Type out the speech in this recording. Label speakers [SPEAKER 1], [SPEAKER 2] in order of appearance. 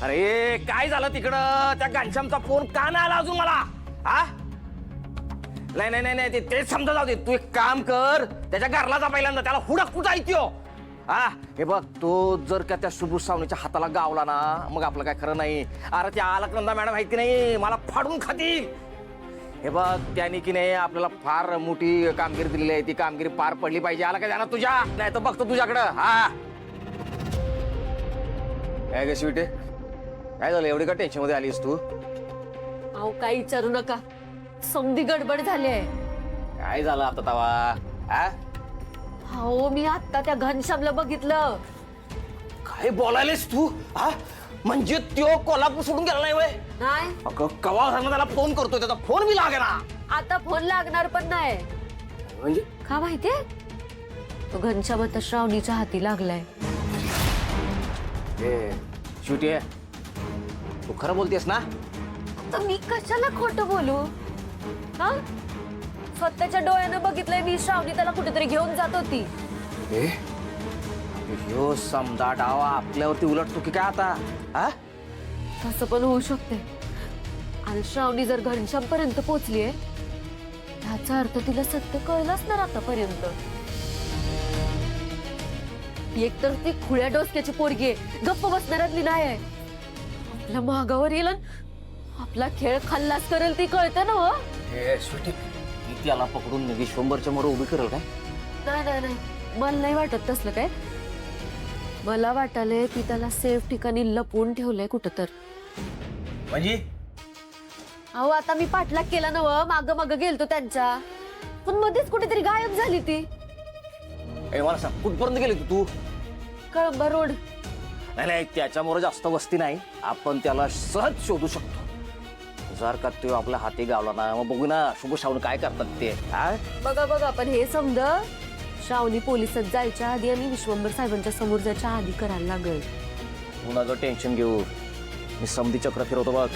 [SPEAKER 1] अरे काय झालं तिकडं? त्या घनश्यामचा फोन का नाही आला अजून मला? हा नाही नाही नाही नाही तेच समजा जाऊ दे. तू एक काम कर, त्याच्या घरला जा पहिल्यांदा. त्याला हुडक कुठं ऐकतो. हा हे बघ, तो जर का त्या शुभ्रू सावनीच्या हाताला गावला ना, मग आपलं काय खरं नाही. अरे त्या अलकनंदा मॅडम माहिती नाही, मला फाडून खातील. हे बघ, त्याने की नाही आपल्याला फार मोठी कामगिरी दिलेली आहे. ती कामगिरी पार पडली पाहिजे. आला काय जाणार तुझ्या? नाही तर बघतो तुझ्याकडं. हा काय ग स्वीटे, काय झालं? एवढी का टेन्शन मध्ये आलीस तू?
[SPEAKER 2] अहो काही विचारू नका, समधी गडबड झाली आहे.
[SPEAKER 1] काय झालं आता तवा? हा
[SPEAKER 2] हो मी आता त्या घनश्यामला बघितलं.
[SPEAKER 1] काय बोलायलेस तू? हा म्हणजे त्यो कोल्हापूर सोडून गेला नाही वय?
[SPEAKER 2] नाही
[SPEAKER 1] कवा झाला त्याला फोन करतोय, त्याचा फोन बी लागेना.
[SPEAKER 2] आता फोन लागणार पण नाही.
[SPEAKER 1] म्हणजे
[SPEAKER 2] का माहितीये, तो घनश्याम आता श्रावणीच्या हाती लागलाय.
[SPEAKER 1] शेवटी तू खरं बोलतेस ना?
[SPEAKER 2] तर मी कशाला खोटं बोलू? हा स्वतःच्या डोळ्यानं बघितलंय मी, श्रावणी त्याला कुठेतरी घेऊन जात होती.
[SPEAKER 1] ह्यो समजा डावा आपल्यावरती उलटतो की काय आता? हा
[SPEAKER 2] तसं पण होऊ शकते. आणि श्रावणी जर घनश्याम पर्यंत पोहोचलीये, ह्याचा अर्थ तिला सत्य कळलं असणार आतापर्यंत. एकतर ती खुळ्या डोसक्याची पोरगी आहे, गप्प बसणाऱ्यातली नाही आहे. आपल्या मागावर येईल, आपला खेळ खल्लास करेल, ती कळतं ना. हो
[SPEAKER 1] ती त्याला पकडून विश्वंभरच्या मोर उभी करेल काय?
[SPEAKER 2] नाही नाही नाही, मला नाही वाटत तसलं काय. मला वाटायलंय ती त्याला सेफ ठिकाणी लपवून ठेवलंय कुठं तर.
[SPEAKER 1] म्हणजे
[SPEAKER 2] अहो आता मी पाठलाग केला ना, माग माग गेलतो त्यांच्या, पण मध्येच कुठेतरी गायब झाली ती.
[SPEAKER 1] मला सांग, कुठपर्यंत गेली तू?
[SPEAKER 2] कळंबा रोड.
[SPEAKER 1] नाही नाही, त्याच्यामुळे जास्त वस्ती नाही, आपण त्याला सहज शोधू शकतो. जर का तो आपल्या हाती गावला ना, मग बघू ना शुभ श्रावण काय करतात ते.
[SPEAKER 2] बघा बघा, पण हे समज श्रावणी पोलिसात जायच्या आधी आणि विश्वंभर साहेबांच्या समोर जायच्या आधी करायला लागेल.
[SPEAKER 1] तू नका टेन्शन घेऊ, मी समधी चक्र फिरवतो बघ.